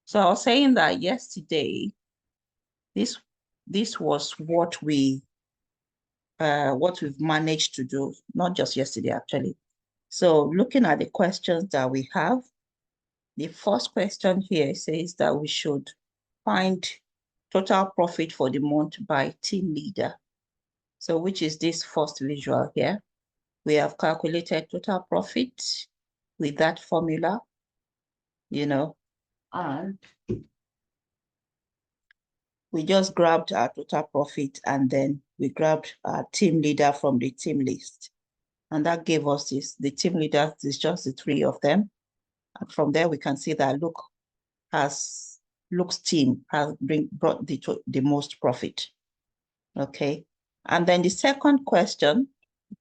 So I was saying that yesterday, this was what we've managed to do, not just yesterday actually. So looking at the questions that we have, the first question here says that we should find total profit for the month by team leader. So which is this first visual here. We have calculated total profit with that formula, and we just grabbed our total profit and then we grabbed our team leader from the team list. And that gave us this. The team leader is just the three of them. And from there, we can see that Luke's team has brought the most profit. Okay. And then the second question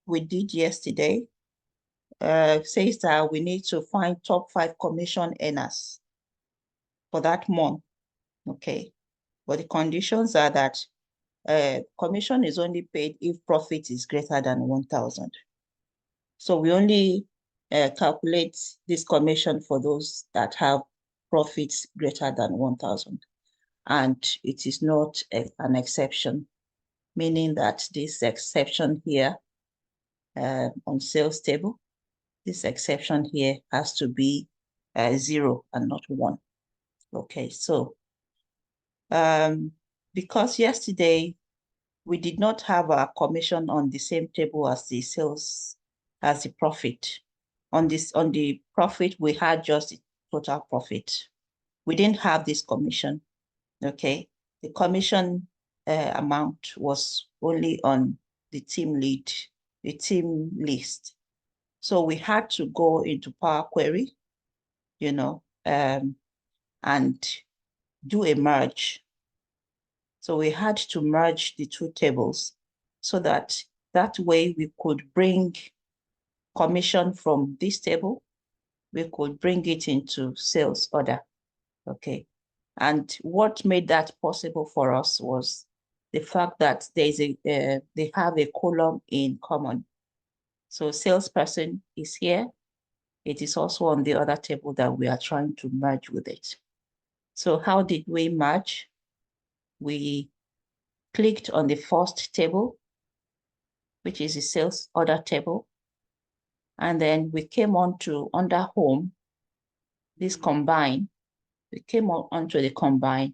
we did yesterday says that we need to find top 5 commission earners for that month. Okay. But the conditions are that commission is only paid if profit is greater than 1,000. So we only calculate this commission for those that have profits greater than 1,000. And it is not an exception, meaning that this exception here on sales table, this exception here has to be 0 and not 1. Okay, so because yesterday we did not have our commission on the same table as the sales, as the profit. On the profit, we had just the total profit. We didn't have this commission, okay? The commission amount was only on the team list. So we had to go into Power Query, and do a merge. So we had to merge the two tables so that way we could bring commission from this table, we could bring it into sales order, okay? And what made that possible for us was the fact that they have a column in common. So salesperson is here. It is also on the other table that we are trying to merge with it. So how did we merge? We clicked on the first table, which is the sales order table. And then we came on to under home, this combine. We came onto the combine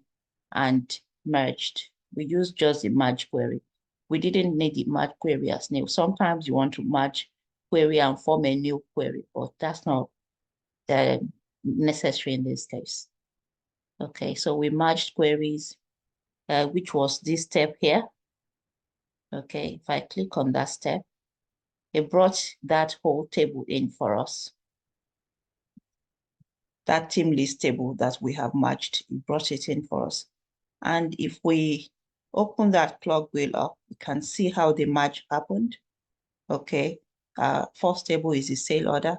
and merged. We used just the merge query. We didn't need the merge query as new. Sometimes you want to merge query and form a new query, but that's not necessary in this case. Okay, so we merged queries, which was this step here. Okay, if I click on that step, it brought that whole table in for us. That team list table that we have merged, it brought it in for us. And if we open that clock wheel up, we can see how the merge happened. Okay, first table is the sale order.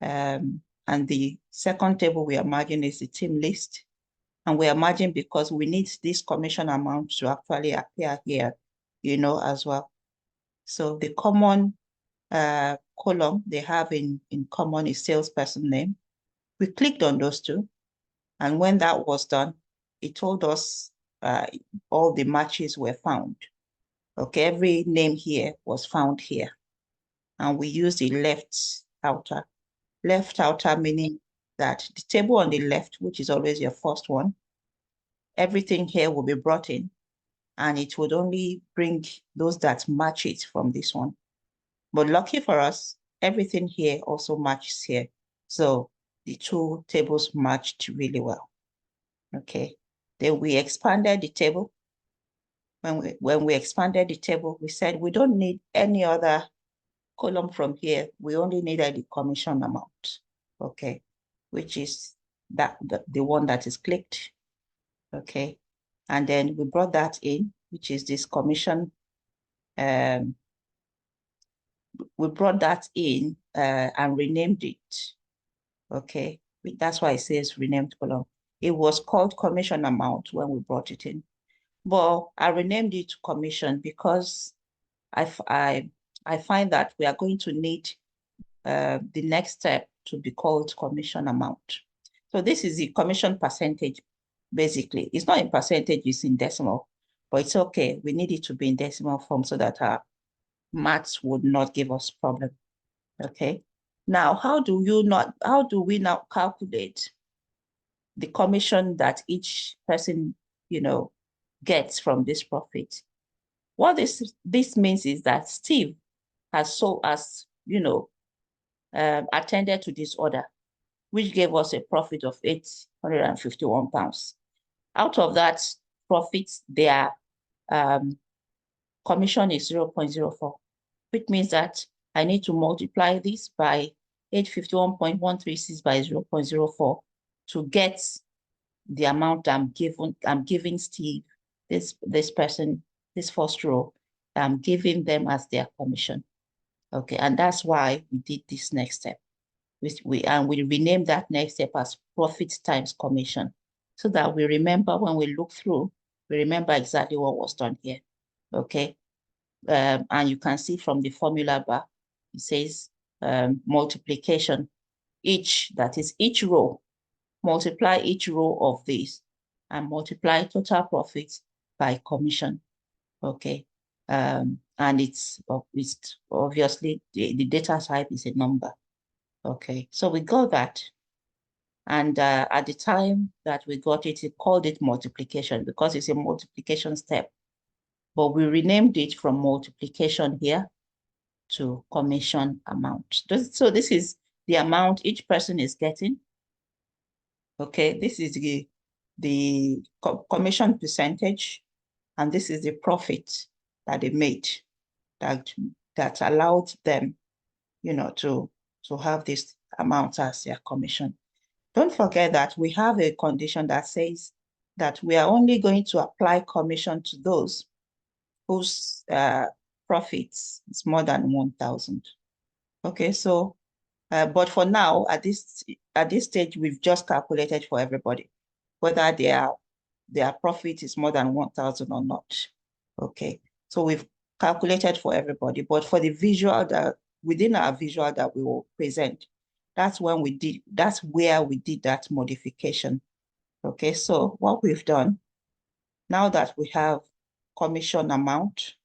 And the second table we are merging is the team list. And we are merging because we need this commission amount to actually appear here, as well. So the common column they have in common is salesperson name. We clicked on those two. And when that was done, it told us all the matches were found. Okay, every name here was found here. And we used the left outer. Left outer meaning that the table on the left, which is always your first one, everything here will be brought in and it would only bring those that match it from this one. But lucky for us, everything here also matches here. So the two tables matched really well. Okay, then we expanded the table. When we expanded the table, we said we don't need any other column from here. We only needed the commission amount, okay, which is the one that is clicked, okay. And then we brought that in, which is this commission. We brought that in and renamed it, okay. That's why it says renamed column. It was called commission amount when we brought it in. But I renamed it to commission because I find that we are going to need the next step to be called commission amount. So this is the commission percentage, basically. It's not in percentage, it's in decimal, but it's okay. We need it to be in decimal form so that our maths would not give us problem, okay? Now, how do we now calculate the commission that each person, gets from this profit? What this means is that Steve has attended to this order, which gave us a profit of £851. Out of that profit, their commission is 0.04, which means that I need to multiply this by 851.136 by 0.04 to get the amount I'm giving Steve, this person, this first row, I'm giving them as their commission. Okay, and that's why we did this next step. We renamed that next step as profit times commission, so that we remember when we look through, we remember exactly what was done here. Okay, and you can see from the formula bar, it says multiplication, that is each row, multiply each row of this and multiply total profits by commission. Okay, and it's obviously the data type is a number. Okay, so we got that. And at the time that we got it, it called it multiplication because it's a multiplication step. But we renamed it from multiplication here to commission amount. So this is the amount each person is getting. Okay, this is the commission percentage, and this is the profit that they made that allowed them, to have this amount as their commission. Don't forget that we have a condition that says that we are only going to apply commission to those whose profits is more than 1,000. Okay, so, but for now, at this stage, we've just calculated for everybody, whether their profit is more than 1,000 or not. Okay, so we've calculated for everybody, but for the visual within our visual that we will present, that's where we did that modification. Okay, so what we've done, now that we have commission amount,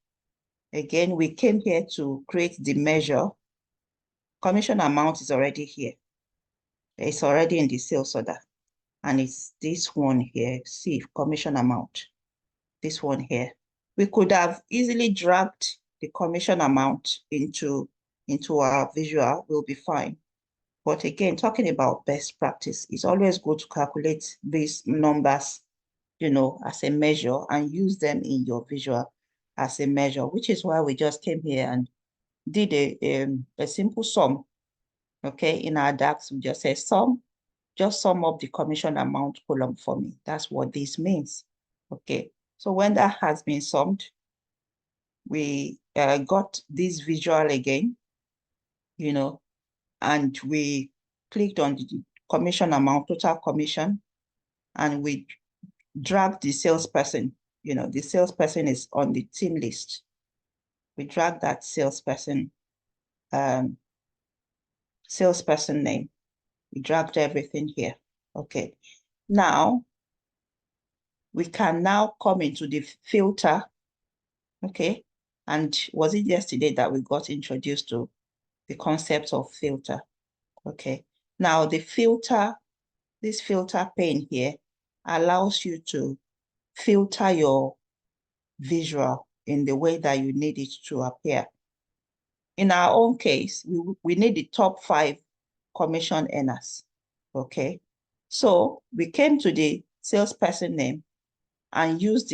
again, we came here to create the measure. Commission amount is already here. It's already in the sales order. And it's this one here. See, commission amount. This one here. We could have easily dragged the commission amount into our visual. We'll be fine. But again, talking about best practice, it's always good to calculate these numbers, as a measure and use them in your visual as a measure, which is why we just came here and did a simple sum. Okay, in our DAX, we just say just sum up the commission amount column for me. That's what this means. Okay, so when that has been summed, we got this visual again, and we clicked on the commission amount, total commission, and we dragged the salesperson. The salesperson is on the team list. We drag that salesperson name. We dragged everything here. Okay. Now, we can now come into the filter. Okay. And was it yesterday that we got introduced to the concept of filter? Okay. Now, this filter pane here allows you to filter your visual in the way that you need it to appear. In our own case, we need the top 5 commission earners. Okay. So we came to the salesperson name and used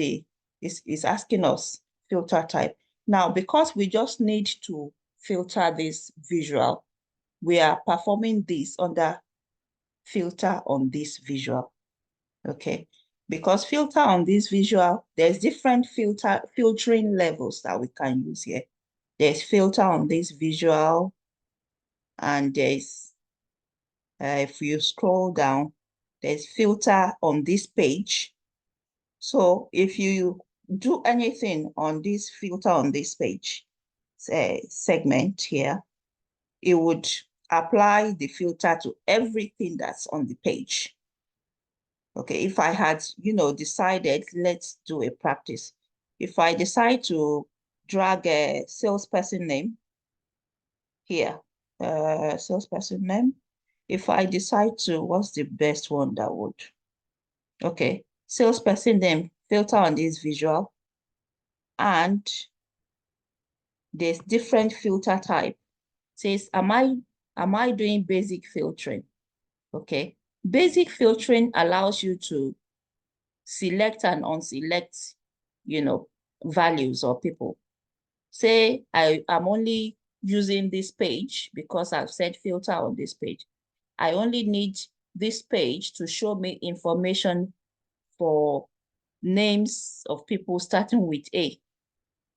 it's asking us filter type. Now, because we just need to filter this visual, we are performing this under filter on this visual. Okay. Because filter on this visual, there's different filtering levels that we can use here. There's filter on this visual, and there's, if you scroll down, there's filter on this page. So if you do anything on this filter on this page, say segment here, it would apply the filter to everything that's on the page. Okay, if I had, decided, let's do a practice. If I decide to drag a salesperson name here, salesperson name, if I decide to, what's the best one that would, okay, salesperson name, filter on this visual, and there's different filter type. Says, am I doing basic filtering? Okay, basic filtering allows you to select and unselect, values or people. Say I'm only using this page because I've said filter on this page. I only need this page to show me information for names of people starting with A.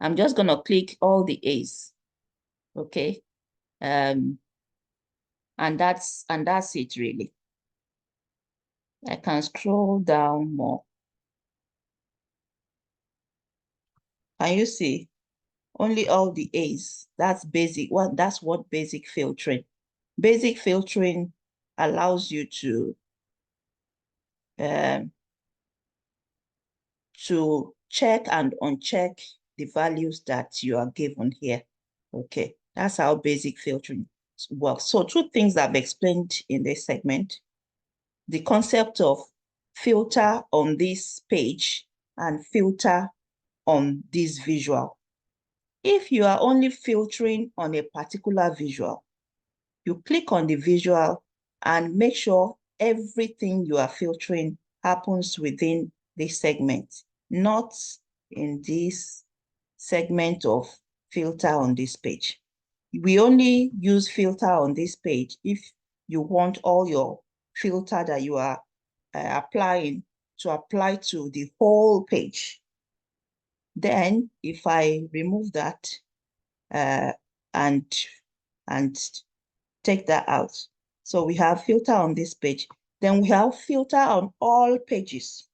I'm just going to click all the A's. Okay. And that's it really. I can scroll down more. Can you see? Only all the A's. That's basic. That's what basic filtering. Basic filtering allows you um, to check and uncheck the values that you are given here. Okay, that's how basic filtering works. So two things I've explained in this segment: the concept of filter on this page and filter on this visual. If you are only filtering on a particular visual, you click on the visual and make sure everything you are filtering happens within this segment, not in this segment of filter on this page. We only use filter on this page if you want all your filter that you are applying to apply to the whole page. Then if I remove that and take that out. So we have filter on this page. Then we have filter on all pages.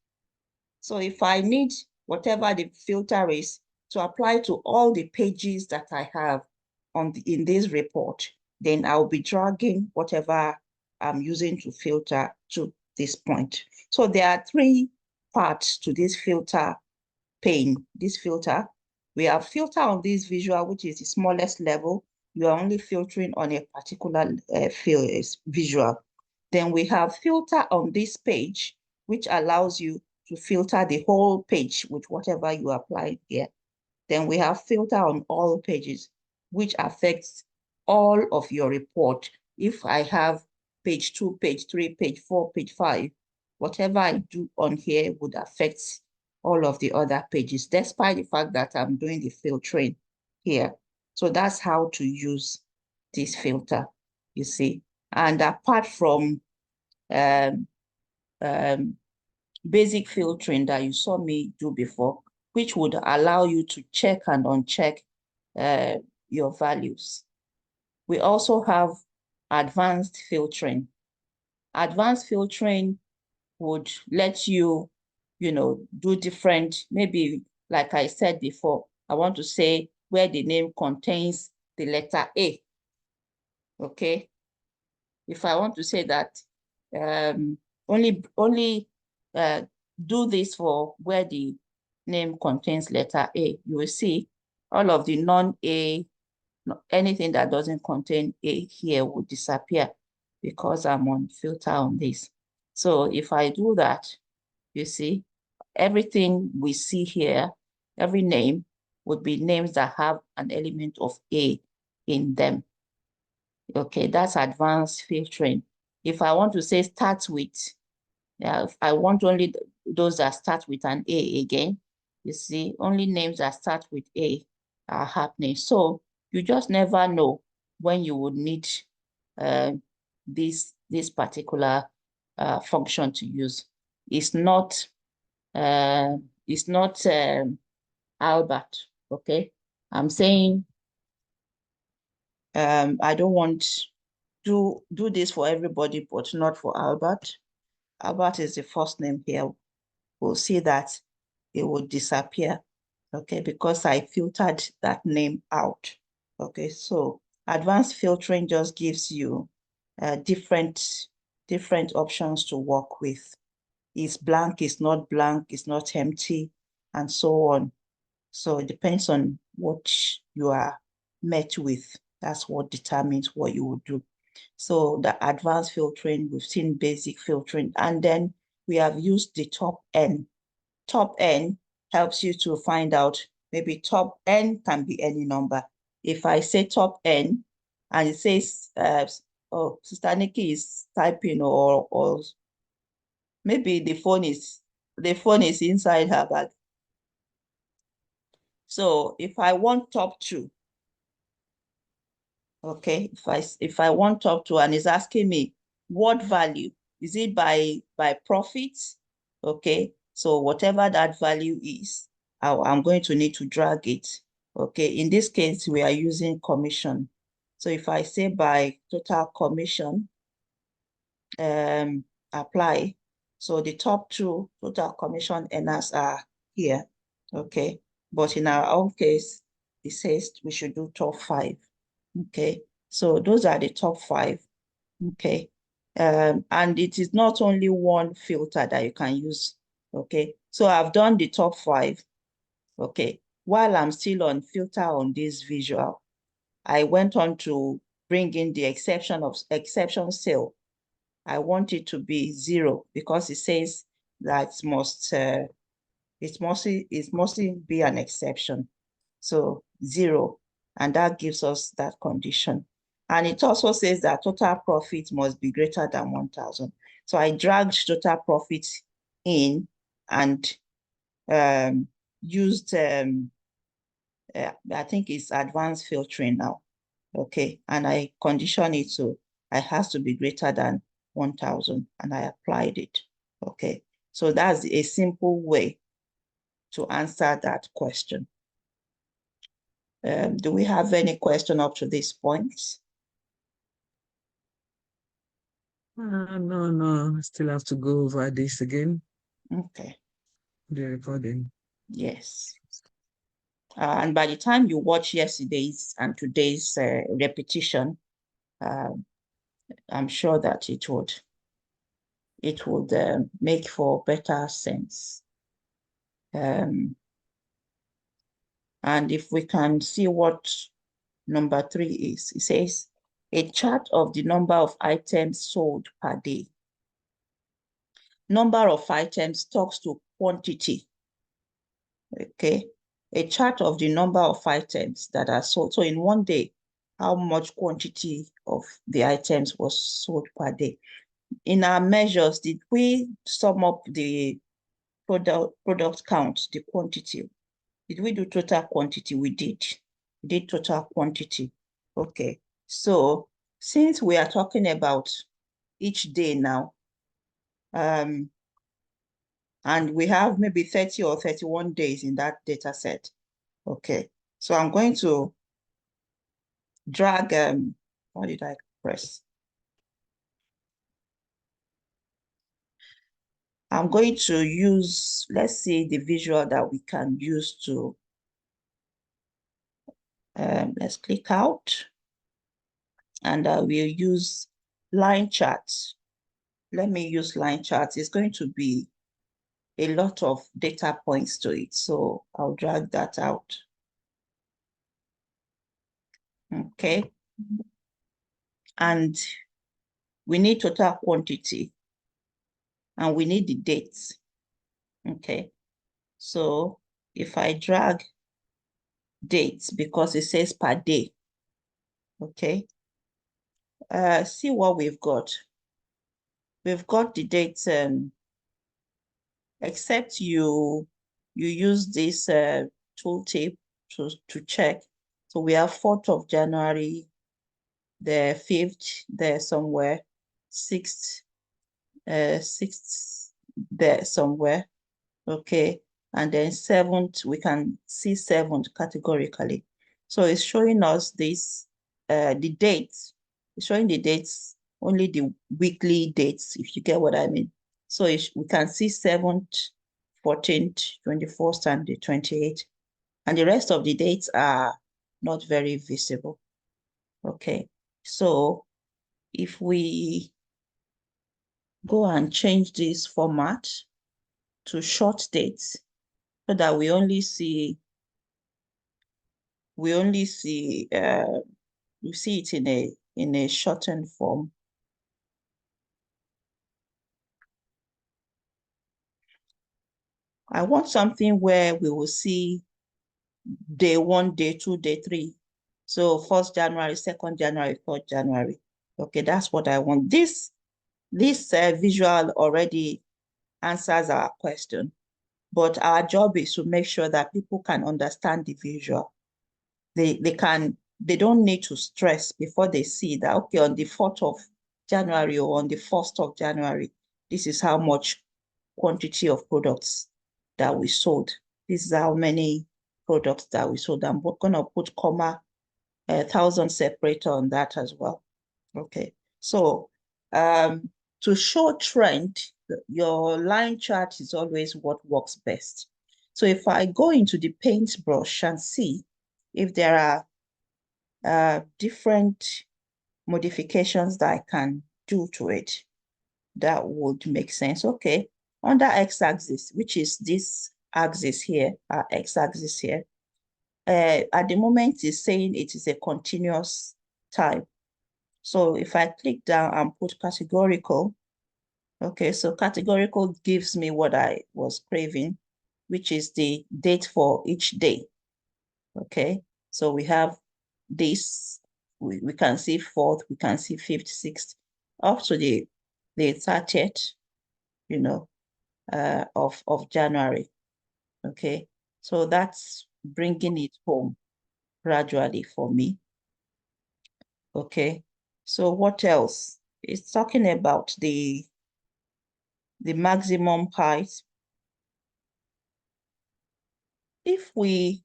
So if I need whatever the filter is to apply to all the pages that I have in this report, then I'll be dragging whatever I'm using to filter to this point. So there are three parts to this filter pane, this filter. We have filter on this visual, which is the smallest level. You are only filtering on a particular visual. Then we have filter on this page, which allows you to filter the whole page with whatever you apply here. Then we have filter on all pages, which affects all of your report. If I have page 2, page 3, page 4, page 5, whatever I do on here would affect all of the other pages, despite the fact that I'm doing the filtering here. So that's how to use this filter, you see. And apart from basic filtering that you saw me do before, which would allow you to check and uncheck your values. We also have advanced filtering. Advanced filtering would let you, do different, maybe like I said before, I want to say where the name contains the letter A, okay? If I want to say that only do this for where the name contains letter A, you will see all of the non-A, anything that doesn't contain A here will disappear because I'm on filter on this. So if I do that, you see, everything we see here, every name would be names that have an element of A in them. Okay, that's advanced filtering. If I want to say start with, if I want only those that start with an A again, you see, only names that start with A are happening. So you just never know when you would need this particular function to use. It's not Albert, okay? I'm saying I don't want do this for everybody, but not for Albert. Albert is the first name here. We'll see that it will disappear, okay, because I filtered that name out. Okay, so advanced filtering just gives you different options to work with. Is blank, is not blank, is not empty, and so on. So it depends on what you are met with. That's what determines what you will do. So the advanced filtering, we've seen basic filtering, and then we have used the top N. Top N helps you to find out, maybe top N can be any number. If I say top N and it says, oh, Sister Nikki is typing, or maybe the phone is inside her bag. So if I want top 2, okay, if I want top 2 and it's asking me what value, is it by profits? Okay, so whatever that value is, I'm going to need to drag it. Okay, in this case, we are using commission. So if I say by total commission, apply. So the top 2 total commission earners are here. Okay, but in our own case, it says we should do top 5. Okay, so those are the top 5. Okay, and it is not only one filter that you can use. Okay, so I've done the top 5. Okay, while I'm still on filter on this visual, I went on to bring in the exception sale. I want it to be 0 because it says that it mostly be an exception. So 0, and that gives us that condition. And it also says that total profit must be greater than 1,000. So I dragged total profit in and used, I think it's advanced filtering now. Okay, and I condition it to, it has to be greater than 1,000, and I applied it. Okay, so that's a simple way to answer that question. Do we have any question up to this point? No, I still have to go over this again. Okay. The recording. Yes. And by the time you watch yesterday's and today's repetition, I'm sure that it would make for better sense. And if we can see what number 3 is, it says a chart of the number of items sold per day. Number of items talks to quantity. Okay, a chart of the number of items that are sold. So in one day, how much quantity of the items was sold per day? In our measures, did we sum up the product count, the quantity? Did we do total quantity? We did. We did total quantity. Okay, so since we are talking about each day now, and we have maybe 30 or 31 days in that data set. Okay, so I'm going to drag, what did I press? I'm going to use, let's see the visual that we can use to, let's click out, and we'll use line charts. Let me use line charts. It's going to be a lot of data points to it, so I'll drag that out. Okay, and we need total quantity, and we need the dates. Okay, so if I drag dates, because it says per day, okay, see what we've got. We've got the dates, except you use this tooltip to check. So we have 4th of January, the 5th there somewhere, 6th, 6th there somewhere, okay, and then 7th, we can see 7th categorically. So it's showing us this, the dates. It's showing the dates, only the weekly dates, if you get what I mean. So we can see 7th, 14th, 21st, and the 28th. And the rest of the dates are not very visible. Okay, so if we go and change this format to short dates so that we only see you see it in a shortened form. I want something where we will see day 1, day 2, day 3. So 1st January, 2nd January, 3rd January. Okay, that's what I want. This visual already answers our question, but our job is to make sure that people can understand the visual. They don't need to stress before they see that, okay, on the 4th of January or on the 1st of January, this is how much quantity of products that we sold. This is how many products that we sold. I'm going to put comma 1,000 separator on that as well. Okay, so to show trend, your line chart is always what works best. So if I go into the paintbrush and see if there are different modifications that I can do to it, that would make sense. Okay, under x-axis, which is this axis here, x-axis here, at the moment it's saying it is a continuous type. So if I click down and put categorical, okay, so categorical gives me what I was craving, which is the date for each day. Okay, so we have this, we can see 4th, we can see 5th, 6th, up to the 30th, you know, of January. Okay, so that's bringing it home gradually for me. Okay, so what else? It's talking about the maximum height. If we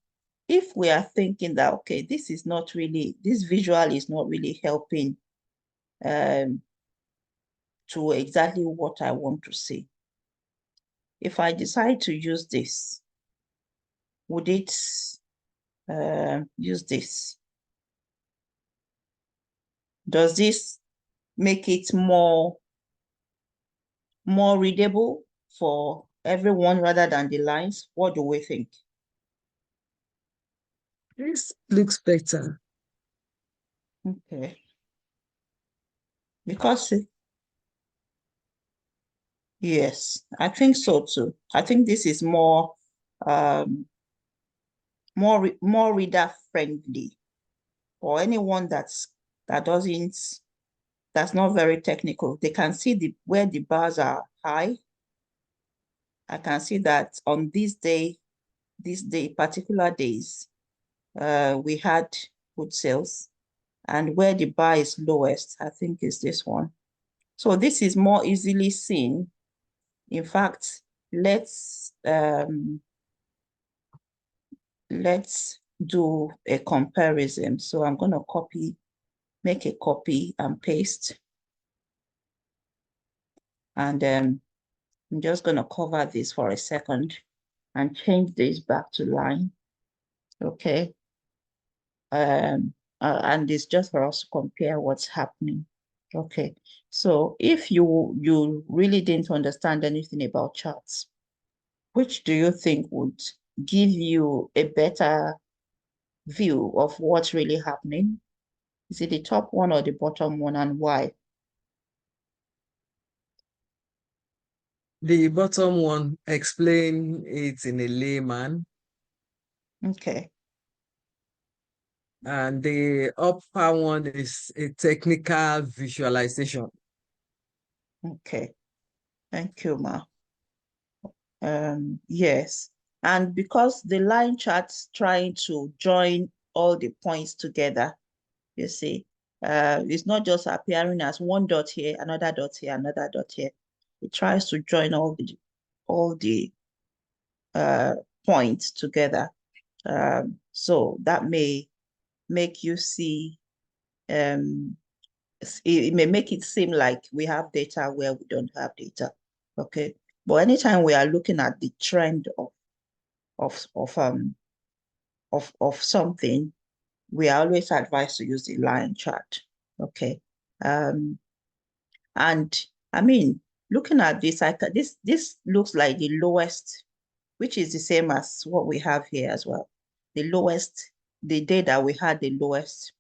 are thinking that, okay, this visual is not really helping to exactly what I want to see. If I decide to use this, would it use this? Does this make it more readable for everyone rather than the lines? What do we think? This looks better. Okay. Because yes, I think so too. I think this is more more reader friendly for anyone that's not very technical. They can see where the bars are high. I can see that on this particular days, we had good sales, and where the bar is lowest, I think is this one. So this is more easily seen. In fact, let's do a comparison. So I'm going to make a copy and paste. And I'm just going to cover this for a second and change this back to line. Okay. And it's just for us to compare what's happening. Okay. So if you really didn't understand anything about charts, which do you think would give you a better view of what's really happening? Is it the top one or the bottom one, and why? The bottom one, explain it in a layman. Okay. And the upper one is a technical visualization. Okay. Thank you, Ma. Yes. And because the line chart's trying to join all the points together, you see, it's not just appearing as one dot here, another dot here, another dot here. It tries to join all the points together. So that may make you see, it may make it seem like we have data where we don't have data. Okay. But anytime we are looking at the trend of something, we are always advised to use the line chart. Okay. And I mean, looking at this, this looks like the lowest, which is the same as what we have here as well. The lowest, the day that we had the lowest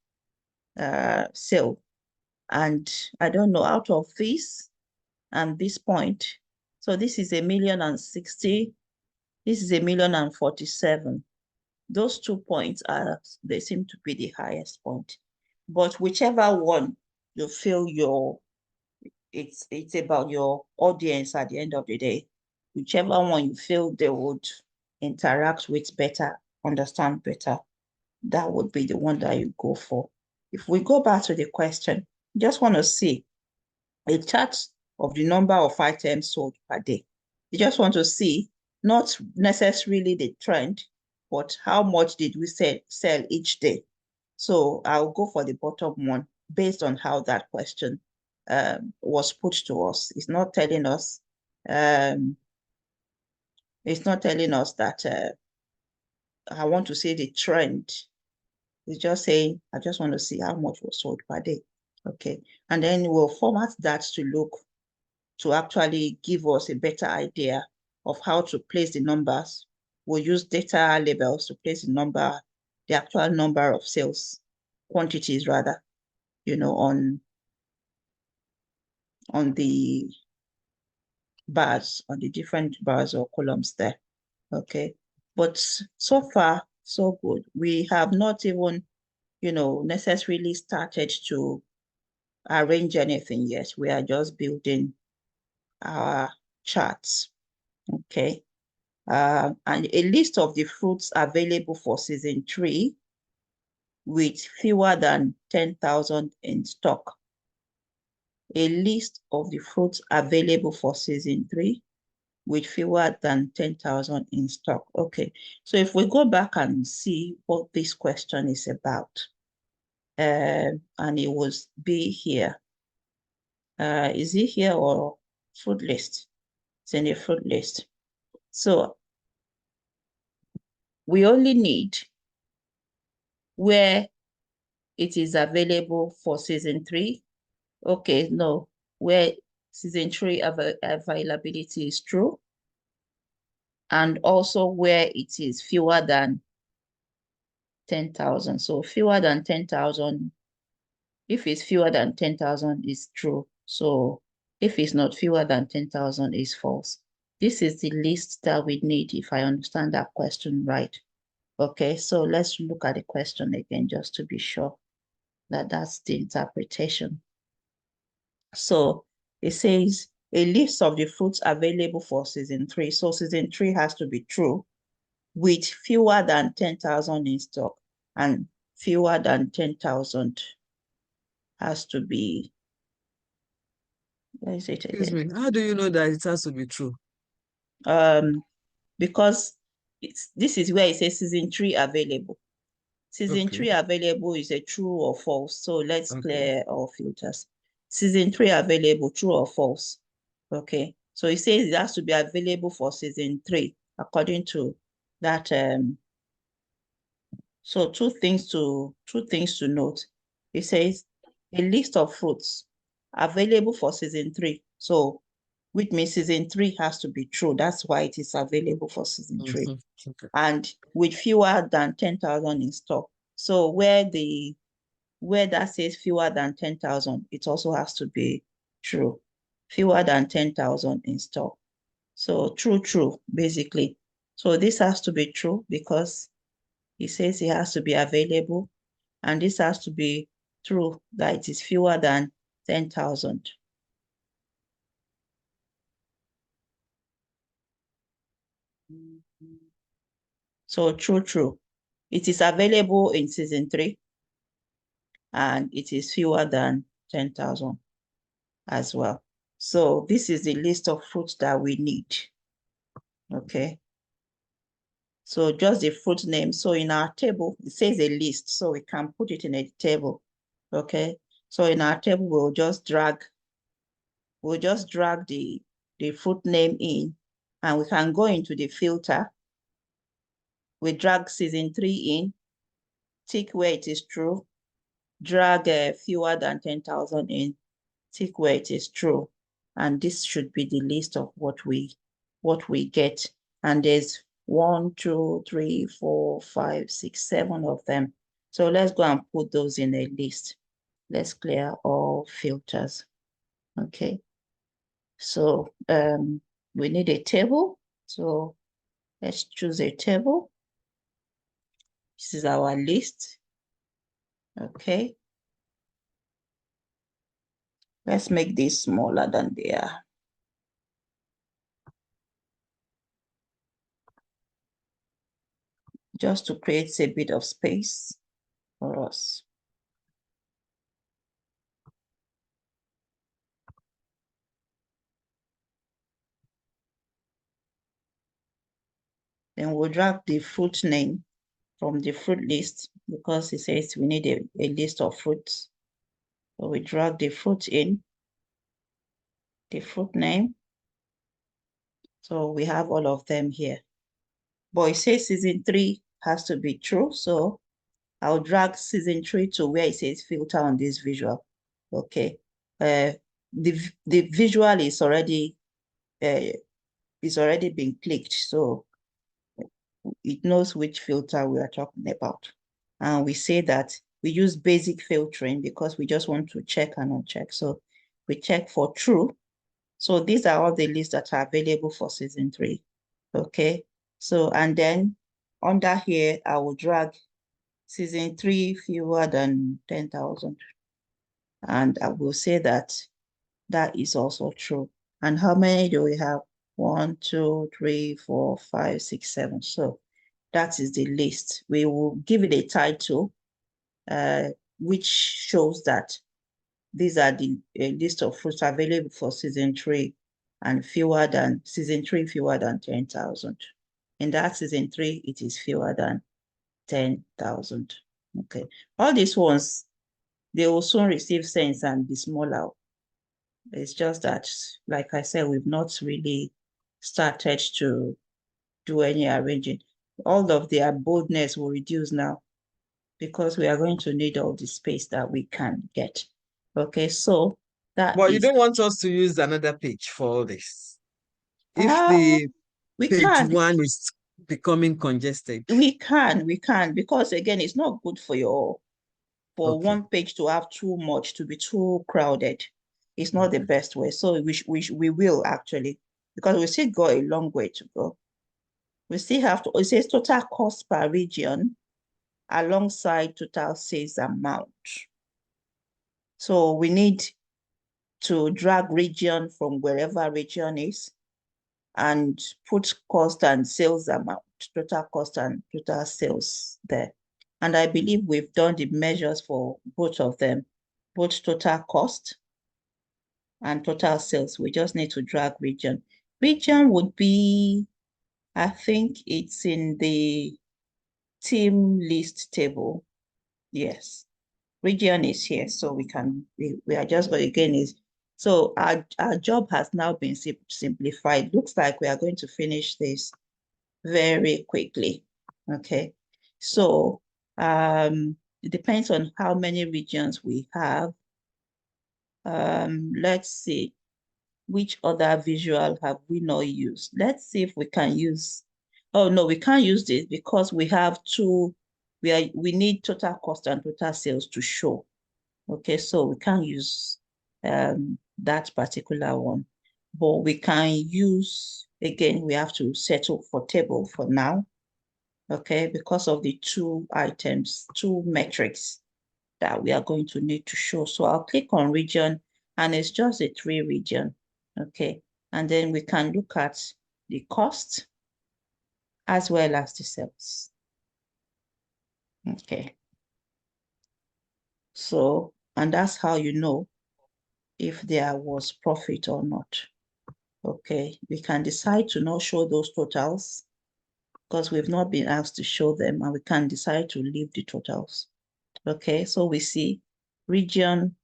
sale. And I don't know, out of this and this point, so this is 1,060,000, this is 1,047,000. Those 2 points they seem to be the highest point. But whichever one you feel it's about your audience at the end of the day, whichever one you feel they would interact with better, understand better, that would be the one that you go for. If we go back to the question, just want to see a chart of the number of items sold per day. You just want to see not necessarily the trend, but how much did we sell each day. So I'll go for the bottom one based on how that question was put to us. It's not telling us that I want to see the trend. It's just saying, I just want to see how much was sold per day. Okay. And then we'll format that to actually give us a better idea of how to place the numbers. We'll use data labels to place the actual number of sales, quantities rather, on the bars, on the different bars or columns there. Okay. But so far, so good. We have not even, necessarily started to arrange anything yet. We are just building our charts. Okay. And a list of the fruits available for season 3 with fewer than 10,000 in stock. A list of the fruits available for season 3 with fewer than 10,000 in stock. Okay, so if we go back and see what this question is about, and it was be here. Is it here or fruit list? It's in the fruit list. So we only need where it is available for season 3. Okay, no, where season 3 availability is true. And also where it is fewer than 10,000. So fewer than 10,000, if it's fewer than 10,000 is true. So if it's not fewer than 10,000 is false. This is the list that we need if I understand that question right. Okay, so let's look at the question again just to be sure that that's the interpretation. So it says a list of the fruits available for season 3. So season 3 has to be true with fewer than 10,000 in stock, and fewer than 10,000 has to be, where is it again? Excuse me, how do you know that it has to be true? Because this is where it says season 3 available. Season 3 available is a true or false. So let's clear our filters. Season 3 available, true or false? Okay. So it says it has to be available for season 3 according to that. So two things to note. It says a list of fruits available for season 3. So which means season 3 has to be true. That's why it is available for season 3. Okay. And with fewer than 10,000 in stock. So where that says fewer than 10,000, it also has to be true. Fewer than 10,000 in stock. So true, basically. So this has to be true because it says it has to be available, and this has to be true that it is fewer than 10,000. So true. It is available in season 3, and it is fewer than 10,000 as well. So this is the list of fruits that we need. Okay. So just the fruit name. So in our table, it says a list, so we can put it in a table. Okay. So in our table, we'll just drag the fruit name in, and we can go into the filter. We drag season 3 in, tick where it is true, drag fewer than 10,000 in, tick where it is true. And this should be the list of what we get. And there's 1, 2, 3, 4, 5, 6, 7 of them. So let's go and put those in a list. Let's clear all filters. Okay. So we need a table. So let's choose a table. This is our list. Okay. Let's make this smaller than they are. Just to create a bit of space for us. Then we'll drag the fruit name from the fruit list because it says we need a list of fruits. So we drag the fruit in, the fruit name. So we have all of them here. But it says season 3 has to be true. So I'll drag season 3 to where it says filter on this visual. Okay. The visual is already been clicked. So it knows which filter we are talking about. And we say that we use basic filtering because we just want to check and uncheck. So we check for true. So these are all the lists that are available for season 3. Okay. So, and then under here, I will drag season 3 fewer than 10,000. And I will say that that is also true. And how many do we have? 1, 2, 3, 4, 5, 6, 7. So that is the list. We will give it a title, which shows that these are the list of fruits available for season 3 and season 3 fewer than 10,000. In that season 3, it is fewer than 10,000. Okay. All these ones, they will soon receive sense and be smaller. It's just that, like I said, we've not really started to do any arranging. All of their boldness will reduce now because we are going to need all the space that we can get. Okay, so that But you is. don't want us to use another page for all this. If Uh, the we page can. 1 is becoming congested. We can, because again, it's not good for Okay. one page to have too much, to be too crowded. It's not the best way. So we will actually, because we still got a long way to go. We still have to, it says total cost per region alongside total sales amount. So we need to drag region from wherever region is and put cost and sales amount, total cost and total sales there. And I believe we've done the measures for both of them, both total cost and total sales. We just need to drag region. Region would be, I think it's in the team list table. Yes, region is here. So we are just going again is, so our job has now been simplified. Looks like we are going to finish this very quickly. Okay, so it depends on how many regions we have. Let's see, which other visual have we not used? Let's see if we can use, oh no, we can't use this because we have two, we need total cost and total sales to show. Okay, so we can't use that particular one, but we can use, again, we have to settle for table for now. Okay, because of the two items, two metrics that we are going to need to show. So I'll click on region and it's just a 3 region. Okay, and then we can look at the cost as well as the sales. Okay, so, and that's how you know if there was profit or not. Okay, we can decide to not show those totals because we've not been asked to show them, and we can decide to leave the totals. Okay, so we see region,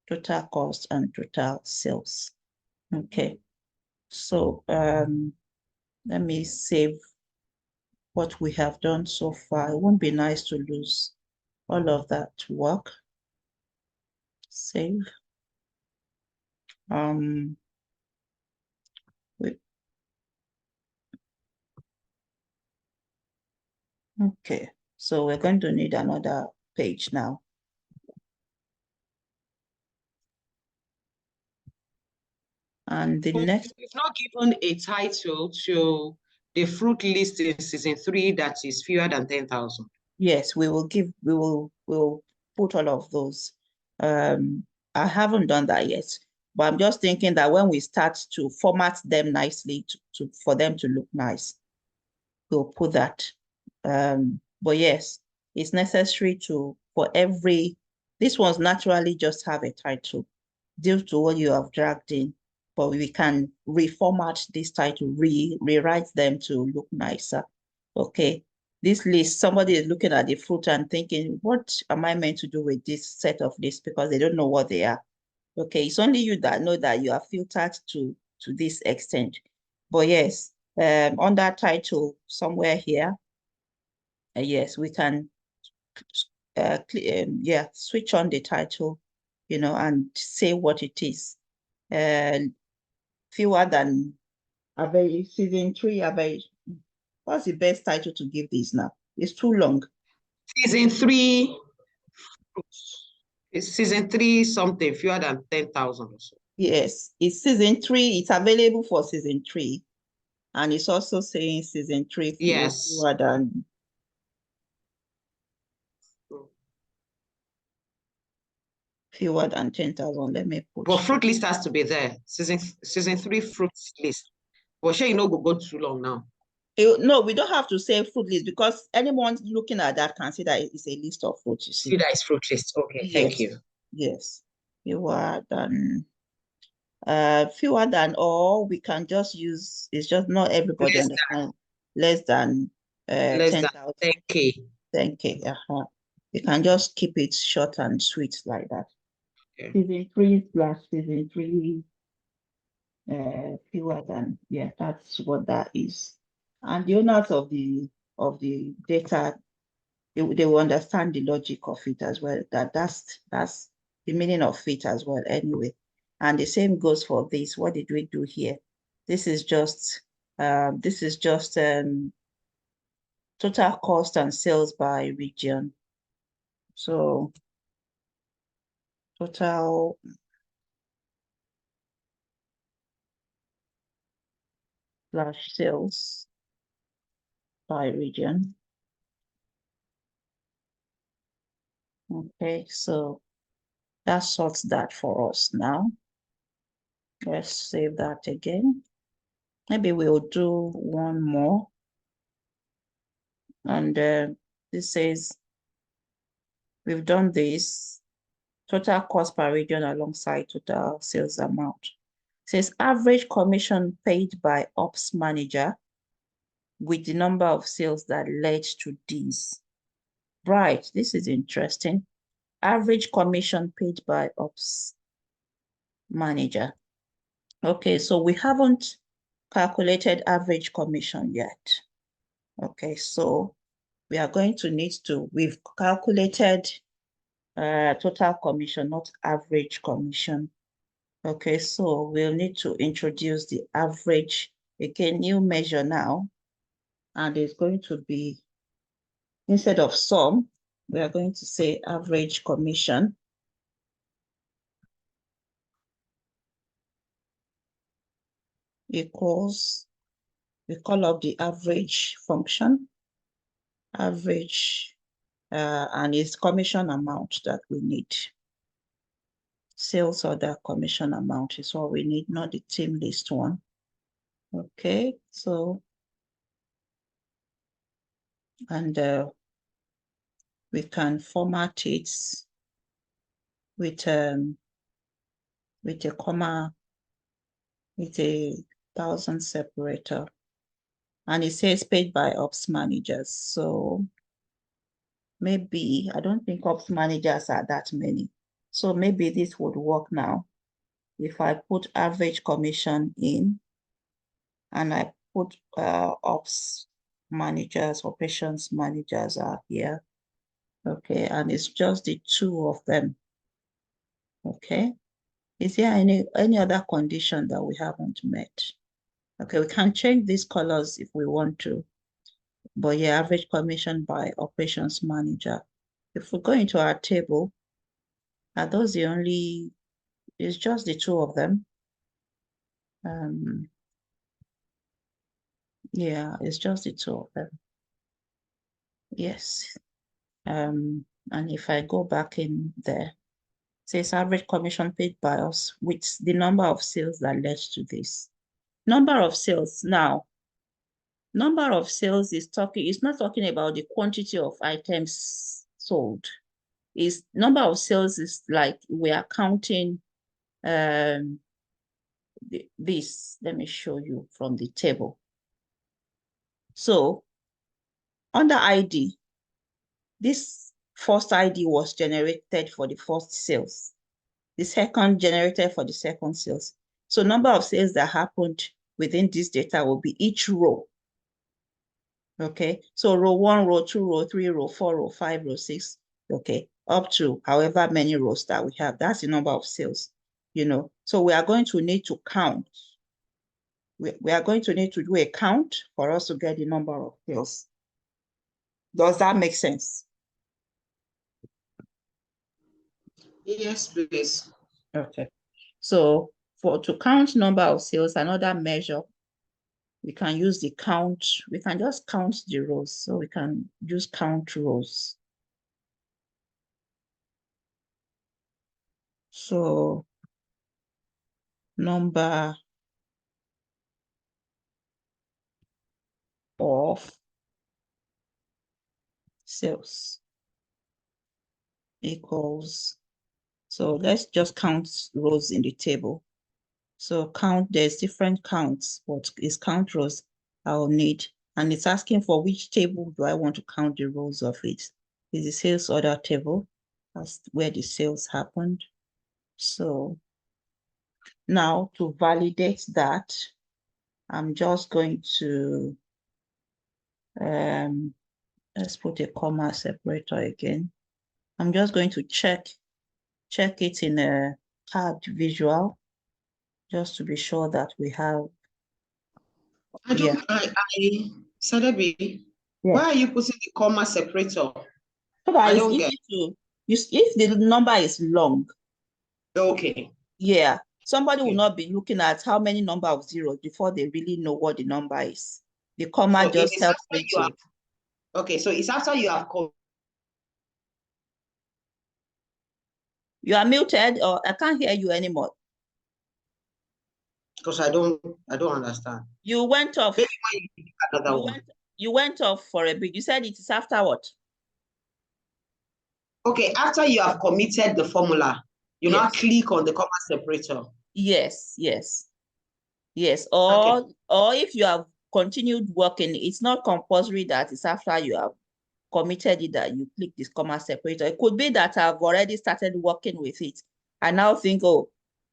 total cost, and total sales. Okay, so let me save what we have done so far. It won't be nice to lose all of that work. Save. Okay, so we're going to need another page now. And the next, we've not given a title to the fruit list in season 3 that is fewer than 10,000. yes, we'll put all of those. I haven't done that yet, but I'm just thinking that when we start to format them nicely for them to look nice, we'll put that. But yes, it's necessary for every, this ones naturally just have a title due to what you have dragged in, but we can reformat this title, rewrite them to look nicer. Okay, this list, somebody is looking at the fruit and thinking, what am I meant to do with this set of lists? Because they don't know what they are. Okay, it's only you that know that you are filtered to this extent. But yes, under title somewhere here, yes, we can switch on the title, and say what it is. Fewer than season 3, what's the best title to give this now? It's too long. Season 3, it's season 3 something, fewer than 10,000 or so. Yes, it's season 3. It's available for season 3. And it's also saying season 3 fewer than. Fewer than 10,000. Let me put. But fruit list has to be there. Season 3 fruit list. But sure, you know, go too long now. No, we don't have to say fruit list because anyone looking at that can see that it's a list of fruit. You see that is fruit list. Okay, yes. Thank you. Yes, fewer than. Or we can just use. It's just not everybody understand. Less than 10,000. 10K. 10K. You can just keep it short and sweet like that. Okay. Season 3 plus season 3. Fewer than, yeah, that's what that is. And the owners of the data, they will understand the logic of it as well. That's the meaning of it as well anyway. And the same goes for this. What did we do here? This is just total cost and sales by region. So total slash sales by region. Okay, so that sorts that for us now. Let's save that again. Maybe we'll do one more. And this says, we've done this. Total cost per region alongside total sales amount. It says average commission paid by ops manager with the number of sales that led to this. Right, this is interesting. Average commission paid by ops manager. Okay, so we haven't calculated average commission yet. Okay, so we are going to need to, we've calculated total commission, not average commission. Okay, so we'll need to introduce the average, again, new measure now, and it's going to be, instead of sum, we are going to say average commission. Equals, we call up the average function, average, and it's commission amount that we need. Sales order commission amount is what we need, not the team list one. Okay, so, and we can format it with a comma, with a 1,000 separator. And it says paid by ops managers. So maybe, I don't think ops managers are that many. So maybe this would work now. If I put average commission in, and I put ops managers, operations managers are here. Okay, and it's just the two of them. Okay, is there any other condition that we haven't met? Okay, we can change these colors if we want to. But yeah, average commission by operations manager. If we go into our table, are those the only, it's just the two of them. Yeah, it's just the two of them. Yes. And if I go back in there, says average commission paid by us with the number of sales that led to this. Number of sales now. Number of sales is talking, it's not talking about the quantity of items sold. Is number of sales is like we are counting this. Let me show you from the table. So under ID, this first ID was generated for the first sales. The second generated for the second sales. So number of sales that happened within this data will be each row. Okay, so row 1, row 2, row 3, row 4, row 5, row 6, okay, up to however many rows that we have. That's the number of sales, you know. So we are going to need to count. We are going to need to do a count for us to get the number of sales. Does that make sense? Yes, please. Okay. So to count number of sales, another measure, we can use the count. We can just count the rows. So we can use count rows. So number of sales equals, so let's just count rows in the table. So count, there's different counts. What is count rows I'll need? And it's asking for which table do I want to count the rows of it. Is the sales order table. That's where the sales happened. So now to validate that, I'm just going to, let's put a comma separator again. I'm just going to check it in a card visual, just to be sure that we have. Sadebi, Yeah. why are you putting the comma separator? So that I it's don't easy get. to, if the number is long. Okay. Yeah. Somebody will Okay. not be looking at how many number of zeros before they really know what the number is. The comma So just helps me to. Okay, so it's after you have called. You are muted, or I can't hear you anymore. Because I don't understand. You went off. Maybe when you pick another one. You went off for a bit. You said it is after what? Okay, after you have committed the formula, you now click on the comma separator. Yes. Or if you have continued working, it's not compulsory that it's after you have committed it that you click this comma separator. It could be that I've already started working with it. I now think, oh,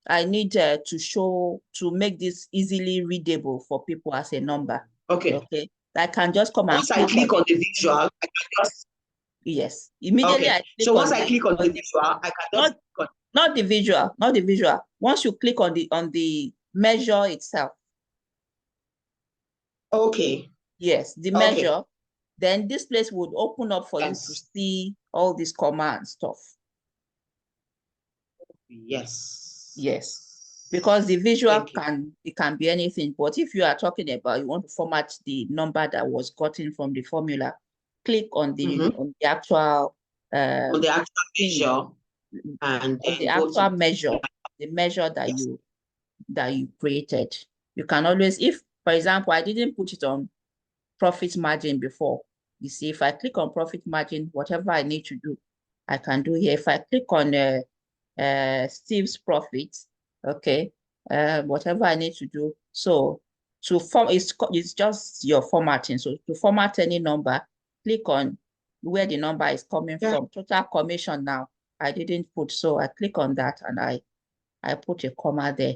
I need to make this easily readable for people as a number. Okay. I can just come and once I click on the visual, I can just. Yes. Immediately I click so once I click on the visual, I can just not the visual. Once you click on the measure itself. Okay. Yes, the measure, then this place would open up for you to see all this comma and stuff. Yes. Because the visual can be anything, but if you are talking about you want to format the number that was gotten from the formula, click on the actual measure and the actual measure, the measure that you created. You can always, if for example I didn't put it on profit margin before, you see, if I click on profit margin, whatever I need to do, I can do here. If I click on Steve's profit, okay, whatever I need to do. So to form, it's just your formatting. So to format any number, click on where the number is coming from. Total commission now, I didn't put, so I click on that and I put a comma there,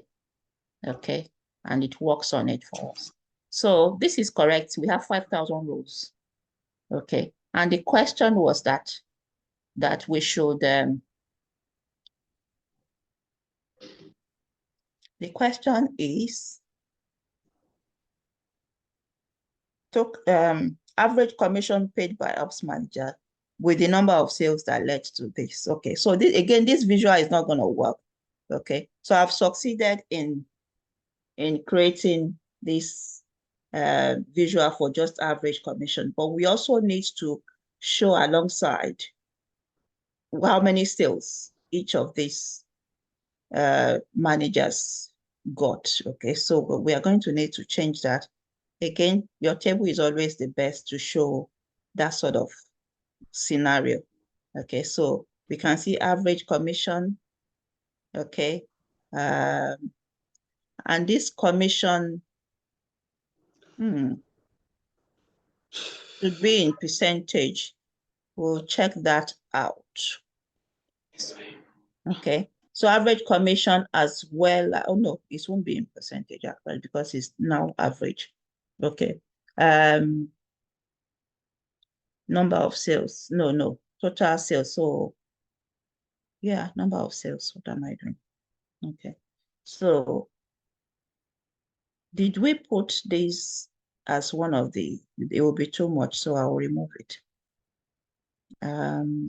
okay, and it works on it for us. So this is correct. We have 5,000 rows. Okay. And the question was that we should, the question is took average commission paid by ops manager with the number of sales that led to this. Okay, so this, again, this visual is not going to work. Okay, so I've succeeded in creating this visual for just average commission, but we also need to show alongside how many sales each of these managers got. Okay, so we are going to need to change that. Again, your table is always the best to show that sort of scenario. Okay, so we can see average commission. Okay, and this commission should be in percentage. We'll check that out. Okay, so average commission as well. Oh no, it won't be in percentage actually because it's now average. Okay. Number of sales. No, total sales. So yeah, number of sales. What am I doing? Okay. So did we put this as one of the, it will be too much, so I'll remove it.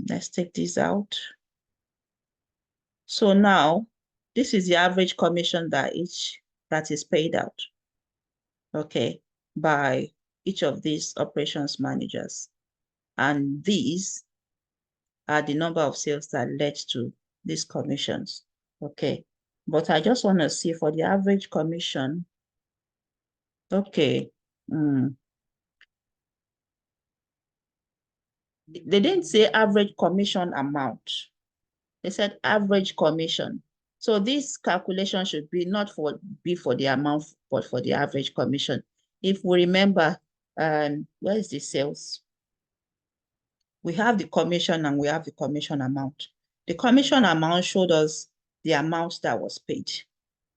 Let's take this out. So now this is the average commission that is paid out, okay, by each of these operations managers. And these are the number of sales that led to these commissions, okay. But I just want to see for the average commission, okay. They didn't say average commission amount. They said average commission. So this calculation should be not be for the amount, but for the average commission. If we remember, where is the sales? We have the commission and we have the commission amount. The commission amount showed us the amount that was paid.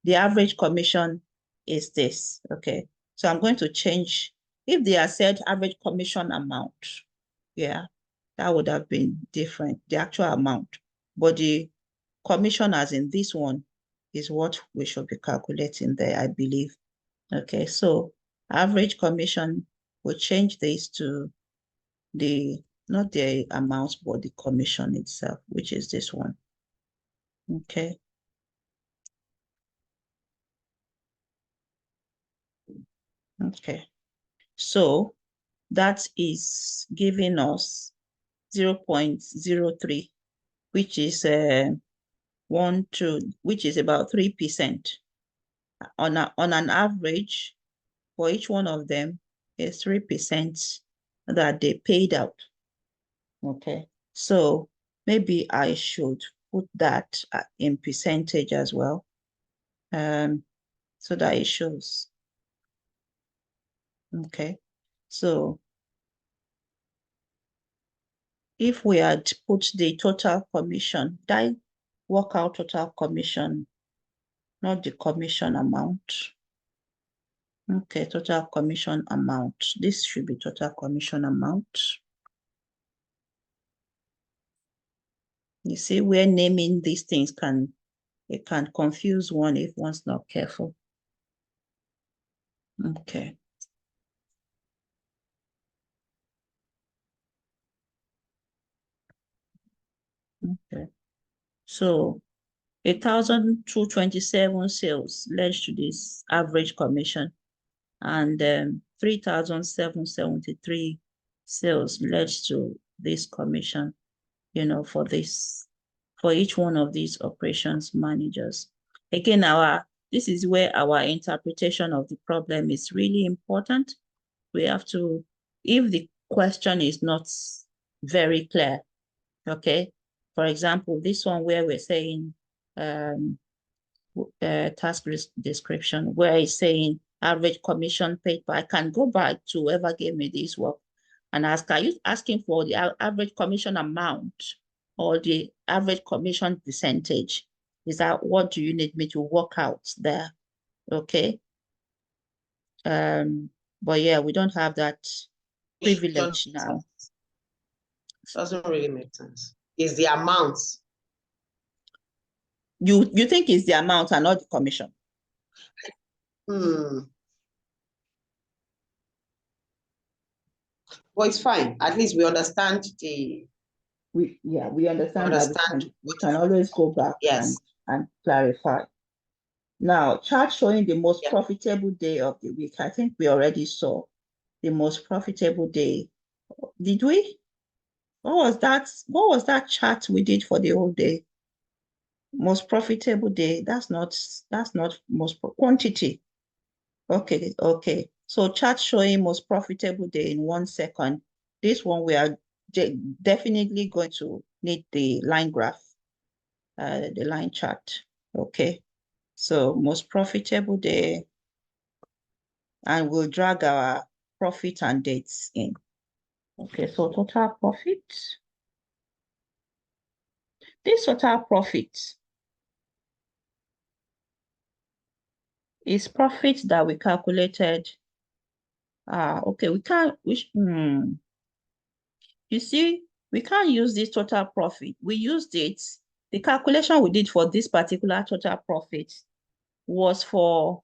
The average commission is this, okay? So I'm going to change, if they are said average commission amount, yeah, that would have been different, the actual amount. But the commission as in this one is what we should be calculating there, I believe. Okay, so average commission, we'll change this to not the amount, but the commission itself, which is this one. Okay. Okay. So that is giving us 0.03, which is which is about 3%. On an average, for each one of them is 3% that they paid out. Okay, so maybe I should put that in percentage as well, so that it shows. Okay, so if we had put the total commission, that work out total commission, not the commission amount. Okay, total commission amount. This should be total commission amount. You see, where naming these things can confuse one if one's not careful. Okay. Okay. So 1,227 sales led to this average commission, and 3,773 sales led to this commission, you know, for each one of these operations managers. Again, this is where our interpretation of the problem is really important. We have to, if the question is not very clear, okay, for example, this one where we're saying task description, where it's saying average commission paid by, I can go back to whoever gave me this work and ask, are you asking for the average commission amount or the average commission percentage? Is that, what do you need me to work out there? Okay. But yeah, we don't have that privilege now. Doesn't really make sense. Is the amount. You think it's the amount and not the commission? Well, it's fine. At least we understand we understand that understand we what can always go back yes. and clarify. Now, chart showing the most Yeah. profitable day of the week. I think we already saw the most profitable day. Did we? What was that? What was that chart we did for the whole day? Most profitable day. That's not quantity. Okay. So chart showing most profitable day in 1 second. This one we are definitely going to need the line graph, the line chart. Okay. So most profitable day, and we'll drag our profit and dates in. Okay, so total profit. This total profit is profit that we calculated. Okay, you see, we can't use this total profit. We used it. The calculation we did for this particular total profit was for,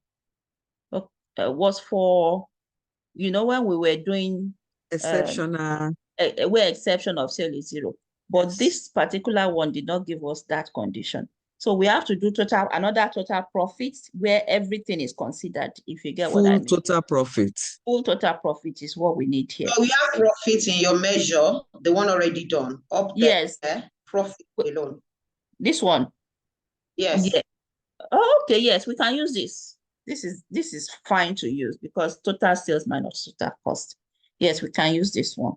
when we were doing Exceptional. where exception of sale is 0. But Yes. this particular one did not give us that condition. So we have to do another total profit where everything is considered, if you get what I mean. Full total profit. Full total profit is what we need here. So we have profit in your measure, the one already done. Up there, Yes. Profit alone. This one. Yes. Yeah. Oh, okay, yes, we can use this. This is fine to use because total sales minus total cost. Yes, we can use this one.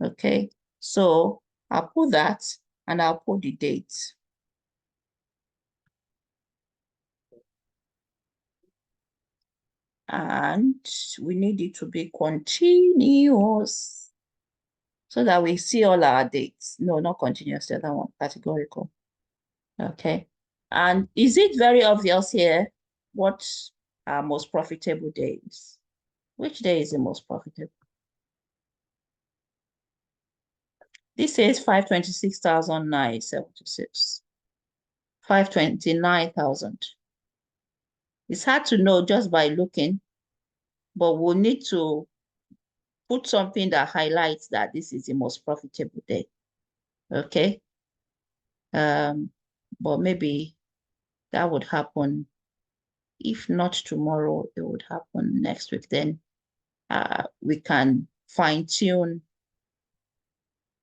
Okay, so I'll put that and I'll put the date. And we need it to be continuous so that we see all our dates. No, not continuous, the other one, categorical. Okay, and is it very obvious here what our most profitable days? Which day is the most profitable? This says 526,976. 529,000. It's hard to know just by looking, but we'll need to put something that highlights that this is the most profitable day. Okay. But maybe that would happen. If not tomorrow, it would happen next week. Then we can fine tune.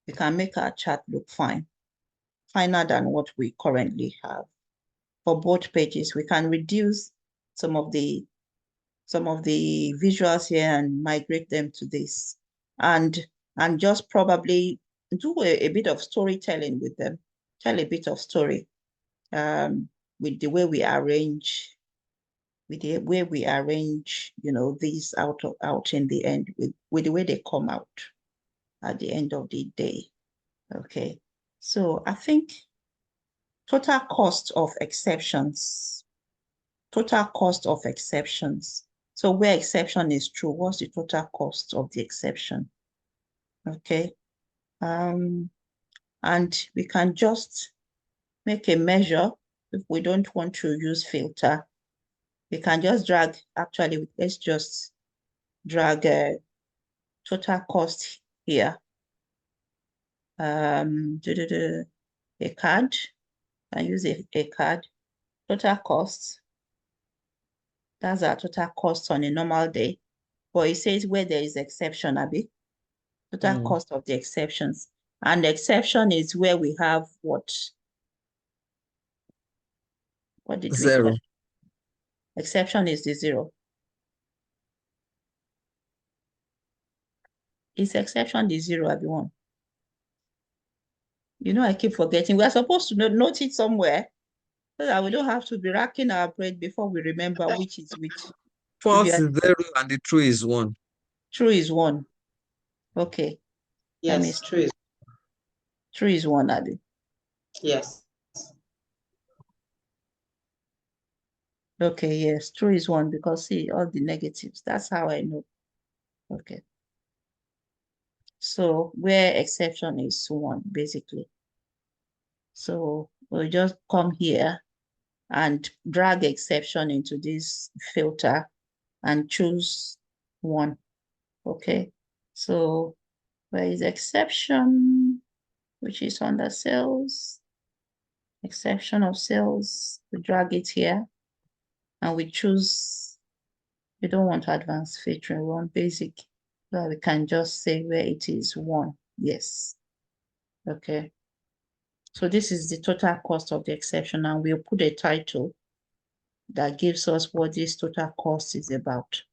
We can make our chart look finer than what we currently have. For both pages, we can reduce some of the visuals here and migrate them to this, and just probably do a bit of storytelling with them. Tell a bit of story with the way we arrange, these out in the end with the way they come out at the end of the day. Okay, so I think total cost of exceptions. Total cost of exceptions. So where exception is true, what's the total cost of the exception? Okay. And we can just make a measure if we don't want to use filter. We can just drag, actually, let's just drag total cost here. A card. I use a card. Total cost. That's our total cost on a normal day. But it says where there is exception, Abby. Total cost of the exceptions. And the exception is where we have what? What did we 0. call it? Exception is the 0. Is exception the 0, everyone? I keep forgetting. We are supposed to note it somewhere so that we don't have to be racking our brain before we remember which is which. False is 0 and the true is 1. True is 1. Okay. Yes, true. True is 1, Abby. Yes. Okay, yes, true is 1 because see all the negatives. That's how I know. Okay. So where exception is 1, basically. So we'll just come here and drag exception into this filter and choose 1. Okay. So where is exception, which is under sales, exception of sales, we drag it here and we choose, we don't want advanced featuring, we want basic. So we can just say where it is 1. Yes. Okay. So this is the total cost of the exception, and we'll put a title that gives us what this total cost is about.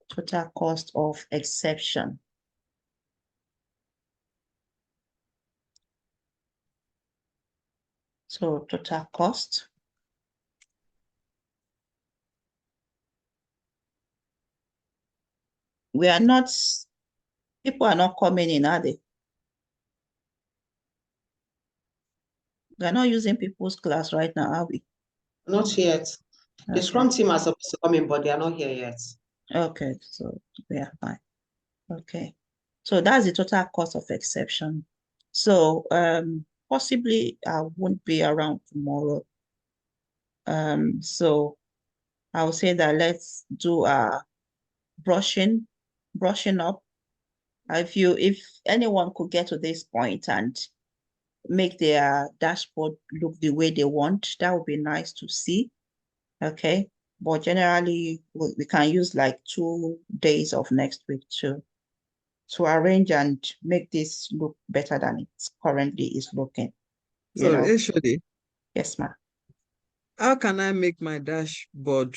Total cost of exception. So total cost. We are not, people are not coming in, are they? We are not using people's class right now, are we? Not yet. The Okay. Scrum team are supposed to come in, but they are not here yet. Okay, so we are fine. Okay. So that's the total cost of exception. So possibly I won't be around tomorrow. So I will say that let's do a brushing up. If anyone could get to this point and make their dashboard look the way they want, that would be nice to see. Okay. But generally we can use like 2 days of next week to arrange and make this look better than it currently is looking. You So, know? actually, Yes, ma'am. how can I make my dashboard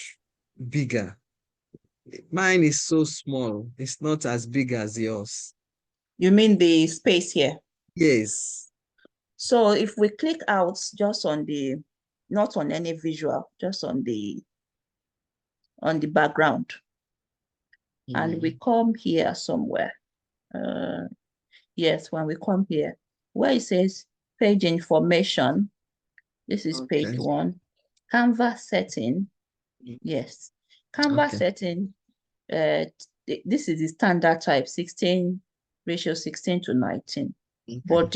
bigger? Mine is so small. It's not as big as yours. You mean the space here? Yes. So if we click out just on the, not on any visual, just on the background, and we come here somewhere. Yes, when we come here, where it says page information, this is page Okay. 1. Canvas setting, yes. Canvas Okay. setting, this is the standard type, 16, ratio 16:19. Okay. But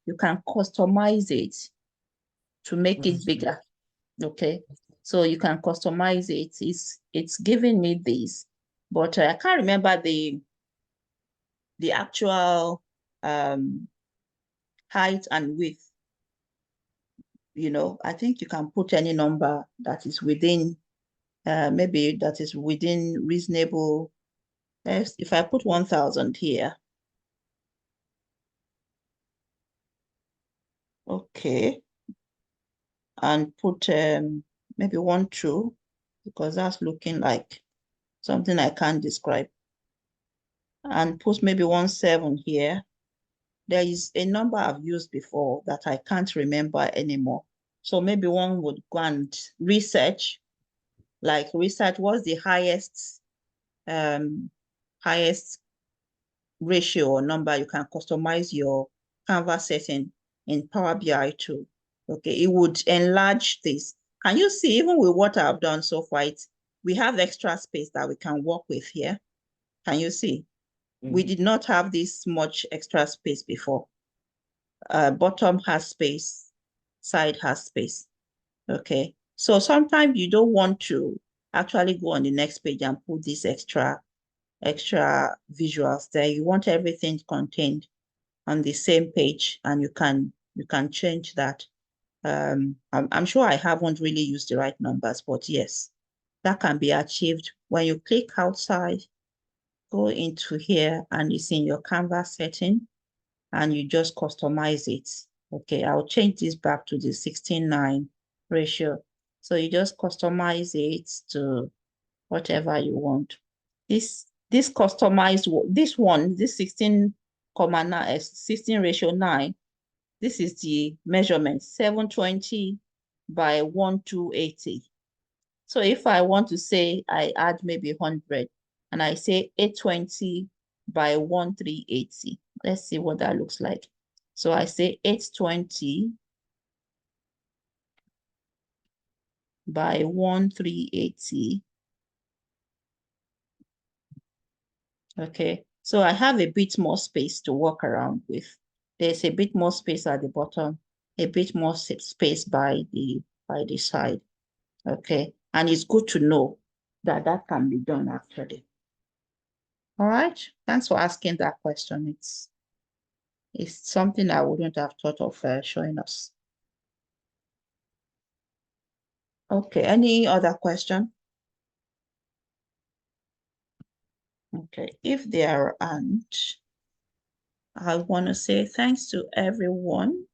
you can customize it to make it bigger. Okay, so you can customize it. It's giving me this, but I can't remember the actual height and width. I think you can put any number that is within, maybe that is within reasonable. If I put 1,000 here. Okay. And put maybe 1, 2, because that's looking like something I can't describe. And put maybe 1, 7 here. There is a number I've used before that I can't remember anymore. So maybe one would go and research what's the highest ratio or number. You can customize your Canvas setting in Power BI too. Okay, it would enlarge this. Can you see, even with what I've done so far, we have extra space that we can work with here. Can you see? We did not have this much extra space before. Bottom has space, side has space. Okay, so sometimes you don't want to actually go on the next page and put these extra visuals there. You want everything contained on the same page, and you can change that. I'm sure I haven't really used the right numbers, but yes, that can be achieved. When you click outside, go into here, and it's in your Canvas setting, and you just customize it. Okay, I'll change this back to the 16:9 ratio. So you just customize it to whatever you want. This customized, this one, this 16:9, this is the measurement, 720 by 1280. So if I want to say I add maybe 100 and I say 820 by 1380, let's see what that looks like. So I say 820 by 1380. Okay, so I have a bit more space to work around with. There's a bit more space at the bottom, a bit more space by the side. Okay, and it's good to know that that can be done actually. All right, thanks for asking that question. It's something I wouldn't have thought of showing us. Okay, any other question? Okay, if there aren't, I want to say thanks to everyone